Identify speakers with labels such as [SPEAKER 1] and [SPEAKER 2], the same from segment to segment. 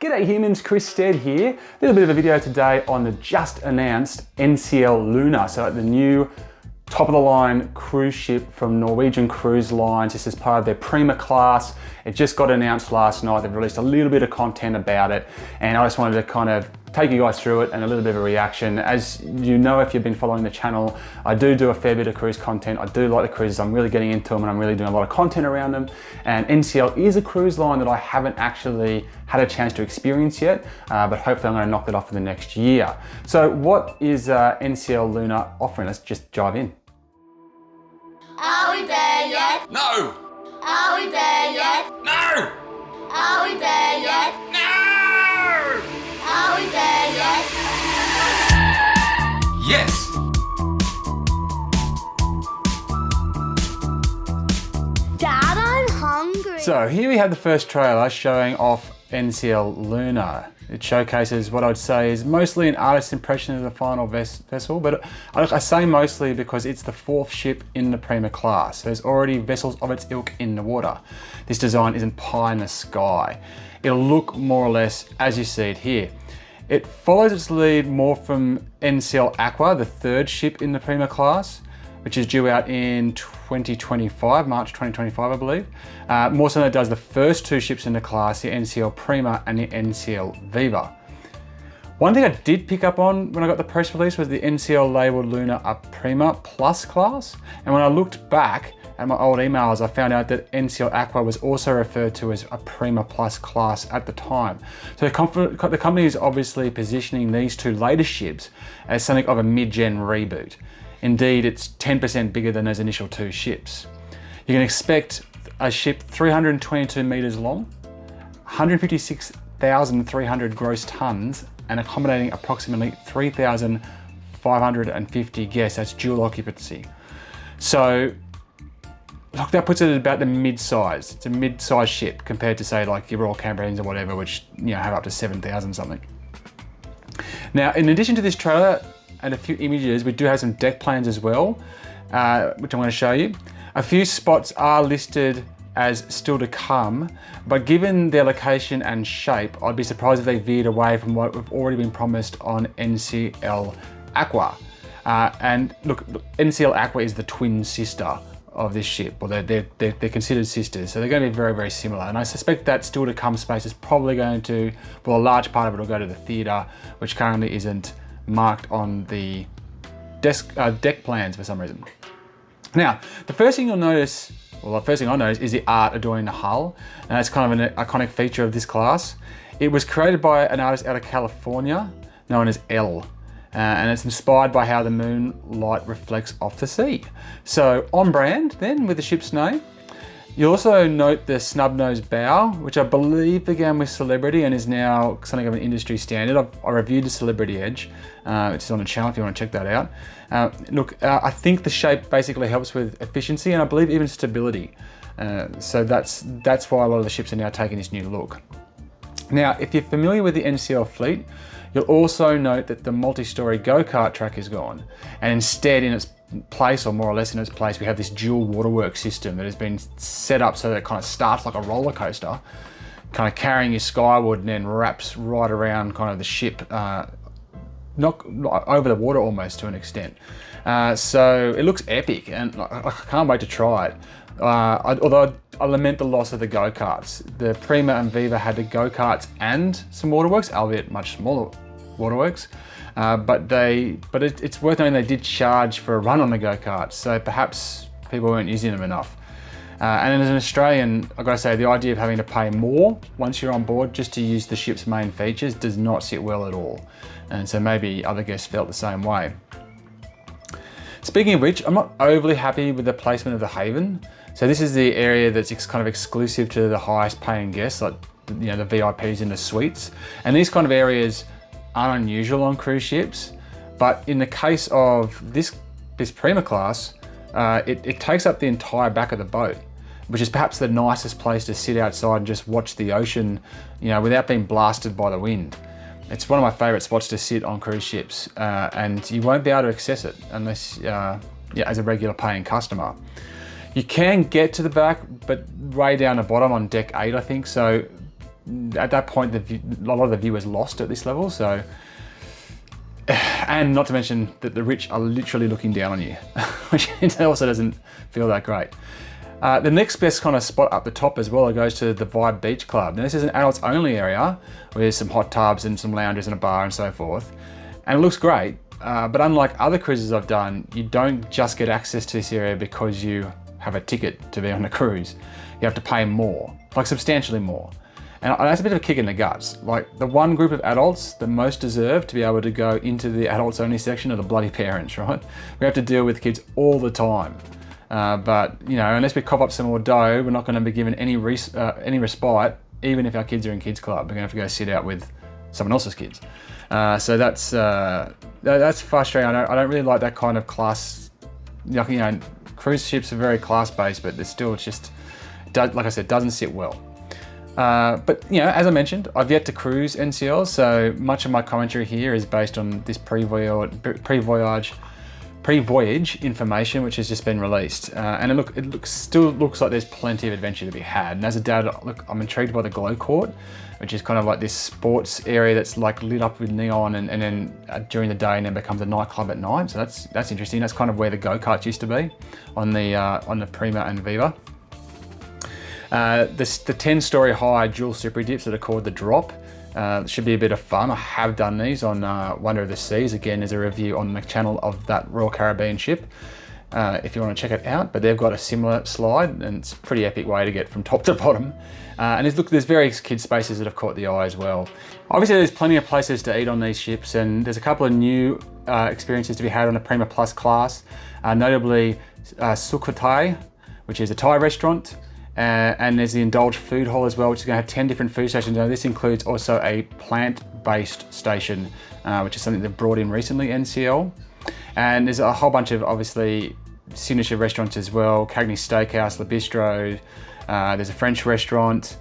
[SPEAKER 1] G'day humans, Chris Stead here. A little bit of a video today on the just announced NCL Luna, so the new top of the line cruise ship from Norwegian Cruise Lines. This is part of their Prima Class. It just got announced last night. They've released a little bit of content about it, and I just wanted to kind of take you guys through it and a little bit of a reaction. As you know, if you've been following the channel, I do a fair bit of cruise content. I do like the cruises. I'm really getting into them and I'm really doing a lot of content around them. And NCL is a cruise line that I haven't actually had a chance to experience yet, but hopefully I'm going to knock that off in the next year. So what is NCL Luna offering? Let's just dive in.
[SPEAKER 2] Are we there yet?
[SPEAKER 3] No!
[SPEAKER 2] Are we there yet?
[SPEAKER 3] No!
[SPEAKER 2] Are we there yet?
[SPEAKER 3] No!
[SPEAKER 2] Are we there yet?
[SPEAKER 3] Yes!
[SPEAKER 2] Dad, I'm hungry.
[SPEAKER 1] So here we have the first trailer showing off NCL Luna. It showcases what I'd say is mostly an artist's impression of the final vessel, but I say mostly because it's the fourth ship in the Prima Class. There's already vessels of its ilk in the water. This design isn't pie in the sky. It'll look more or less as you see it here. It follows its lead more from NCL Aqua, the third ship in the Prima Class, which is due out in 2025, March 2025, I believe. More so than it does the first two ships in the class, the NCL Prima and the NCL Viva. One thing I did pick up on when I got the press release was the NCL labeled Luna a Prima Plus Class. And when I looked back at my old emails, I found out that NCL Aqua was also referred to as a Prima Plus Class at the time. So the company is obviously positioning these two later ships as something of a mid-gen reboot. Indeed, it's 10% bigger than those initial two ships. You can expect a ship 322 meters long, 156,300 gross tons, and accommodating approximately 3,550 guests. That's dual occupancy. So, look, that puts it at about the mid-size. It's a mid-size ship compared to, say, like your Royal Caribbeans or whatever, which have up to 7,000 something. Now, in addition to this trailer and a few images, we do have some deck plans as well, which I'm going to show you. A few spots are listed as still to come, but given their location and shape, I'd be surprised if they veered away from what we've already been promised on NCL Aqua. And look, NCL Aqua is the twin sister of this ship, or they're considered sisters, so they're going to be very, very similar. And I suspect that still to come space is probably going to, well, a large part of it will go to the theatre, which currently isn't marked on the deck plans for some reason. Now, the first thing you'll notice, well, the first thing I noticed is the art adorning the hull, and that's kind of an iconic feature of this class. It was created by an artist out of California known as L, and it's inspired by how the moonlight reflects off the sea. So on brand then with the ship's name. You'll also note the snub-nosed bow, which I believe began with Celebrity and is now something of an industry standard. I reviewed the Celebrity Edge, which is on the channel if you want to check that out. I think the shape basically helps with efficiency and I believe even stability. So that's why a lot of the ships are now taking this new look. Now, if you're familiar with the NCL fleet, you'll also note that the multi-story go-kart track is gone, and instead in its place, or more or less in its place, we have this dual waterworks system that has been set up so that it kind of starts like a roller coaster, kind of carrying you skyward and then wraps right around kind of the ship, not over the water almost to an extent. So it looks epic and I can't wait to try it. Although I lament the loss of the go-karts. The Prima and Viva had the go-karts and some waterworks, albeit much smaller waterworks. But it's worth noting they did charge for a run on the go-karts, so perhaps people weren't using them enough. And as an Australian, I've got to say, the idea of having to pay more once you're on board just to use the ship's main features does not sit well at all. And so maybe other guests felt the same way. Speaking of which, I'm not overly happy with the placement of the Haven. So this is the area that's kind of exclusive to the highest paying guests, like the VIPs in the suites. And these kind of areas aren't unusual on cruise ships, but in the case of this Prima Class, it takes up the entire back of the boat, which is perhaps the nicest place to sit outside and just watch the ocean, without being blasted by the wind. It's one of my favorite spots to sit on cruise ships, and you won't be able to access it unless, as a regular paying customer. You can get to the back, but way down the bottom on deck 8, I think. So at that point, a lot of the view is lost at this level. So, and not to mention that the rich are literally looking down on you, which also doesn't feel that great. The next best kind of spot up the top as well, it goes to the Vibe Beach Club. Now this is an adults only area with some hot tubs and some lounges and a bar and so forth. And it looks great, but unlike other cruises I've done, you don't just get access to this area because you have a ticket to be on the cruise. You have to pay more, like substantially more. And that's a bit of a kick in the guts. Like the one group of adults that most deserve to be able to go into the adults only section are the bloody parents, right? We have to deal with kids all the time. But you know, unless we cough up some more dough, we're not going to be given any respite, even if our kids are in kids club. We're going to have to go sit out with someone else's kids. So that's frustrating. I don't really like that kind of class. You know, cruise ships are very class based, but they're still just, like I said, doesn't sit well. But you know, as I mentioned, I've yet to cruise NCL, so much of my commentary here is based on this pre-voyage information which has just been released, and it still looks like there's plenty of adventure to be had. And as a dad, look, I'm intrigued by the Glow Court, which is kind of like this sports area that's like lit up with neon, and then during the day and then becomes a nightclub at night. So that's interesting. That's kind of where the go-karts used to be on the Prima and Viva. The 10-story high dual super dips that are called the Drop should be a bit of fun. I have done these on Wonder of the Seas. Again, there's a review on the channel of that Royal Caribbean ship if you want to check it out. But they've got a similar slide, and it's a pretty epic way to get from top to bottom. And there's various kid spaces that have caught the eye as well. Obviously, there's plenty of places to eat on these ships, and there's a couple of new experiences to be had on the Prima Plus Class, notably Sukhothai, which is a Thai restaurant. And there's the Indulge Food Hall as well, which is going to have 10 different food stations. Now this includes also a plant-based station, which is something they've brought in recently, NCL. And there's a whole bunch of, obviously, signature restaurants as well. Cagney Steakhouse, Le Bistro, there's a French restaurant,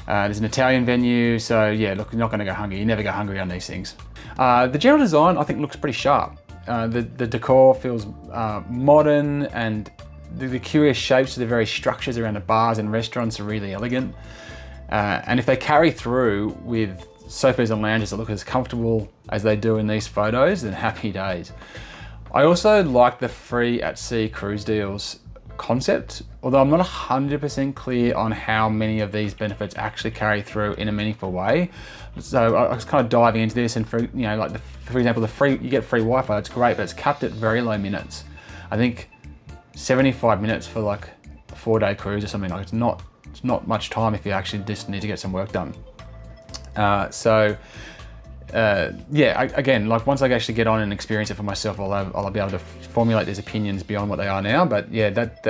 [SPEAKER 1] there's an Italian venue. So yeah, look, you're not going to go hungry. You never go hungry on these things. The general design, I think, looks pretty sharp. The decor feels modern, and the curious shapes of the various structures around the bars and restaurants are really elegant. And if they carry through with sofas and lounges that look as comfortable as they do in these photos, then happy days. I also like the free at sea cruise deals concept, although I'm not 100% clear on how many of these benefits actually carry through in a meaningful way. So I was kind of diving into this, and for example, you get free Wi-Fi. It's great, but it's capped at very low minutes. I think 75 minutes for like a 4-day cruise or something. Like it's not much time if you actually just need to get some work done. Yeah, again, like once I actually get on and experience it for myself, I'll be able to formulate these opinions beyond what they are now. But yeah, that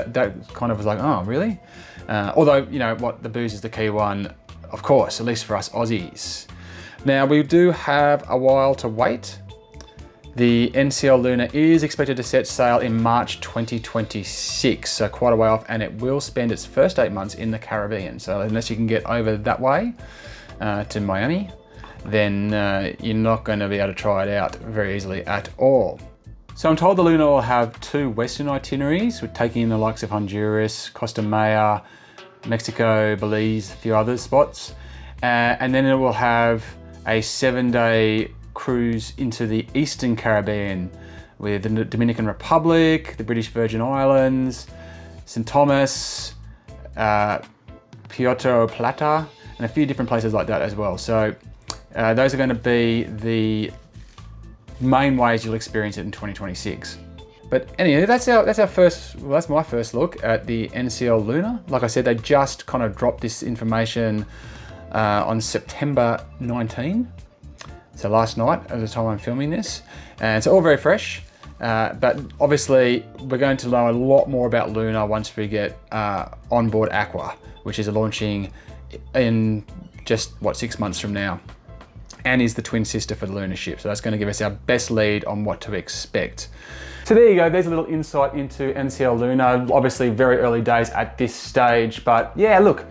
[SPEAKER 1] kind of was like, oh really? Although, you know what, the booze is the key one, of course, at least for us Aussies. Now we do have a while to wait. The NCL Luna is expected to set sail in March 2026, so quite a way off, and it will spend its first 8 months in the Caribbean. So unless you can get over that way to Miami, then you're not going to be able to try it out very easily at all. So I'm told the Luna will have 2 Western itineraries, with taking in the likes of Honduras, Costa Maya, Mexico, Belize, a few other spots, and then it will have a 7-day cruise into the Eastern Caribbean with the Dominican Republic, the British Virgin Islands, St. Thomas, Puerto Plata, and a few different places like that as well. So those are going to be the main ways you'll experience it in 2026. But anyway, that's my first look at the NCL Luna. Like I said, they just kind of dropped this information on September 19. So last night, at the time I'm filming this, and it's all very fresh, but obviously we're going to learn a lot more about Luna once we get on board Aqua, which is launching in just 6 months from now, and is the twin sister for the Luna ship. So that's going to give us our best lead on what to expect. So there you go, there's a little insight into NCL Luna. Obviously very early days at this stage, but yeah, look,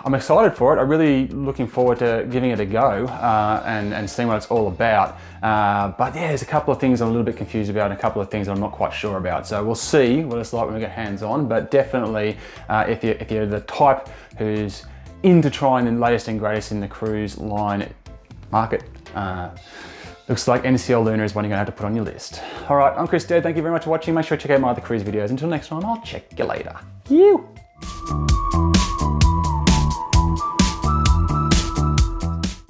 [SPEAKER 1] I'm excited for it. I'm really looking forward to giving it a go and seeing what it's all about. But yeah, there's a couple of things I'm a little bit confused about, and a couple of things I'm not quite sure about. So we'll see what it's like when we get hands on. But definitely, if you're the type who's into trying the latest and greatest in the cruise line market. Looks like NCL Luna is one you're gonna have to put on your list. All right, I'm Chris Stead. Thank you very much for watching. Make sure to check out my other cruise videos. Until next time, I'll check you later. You.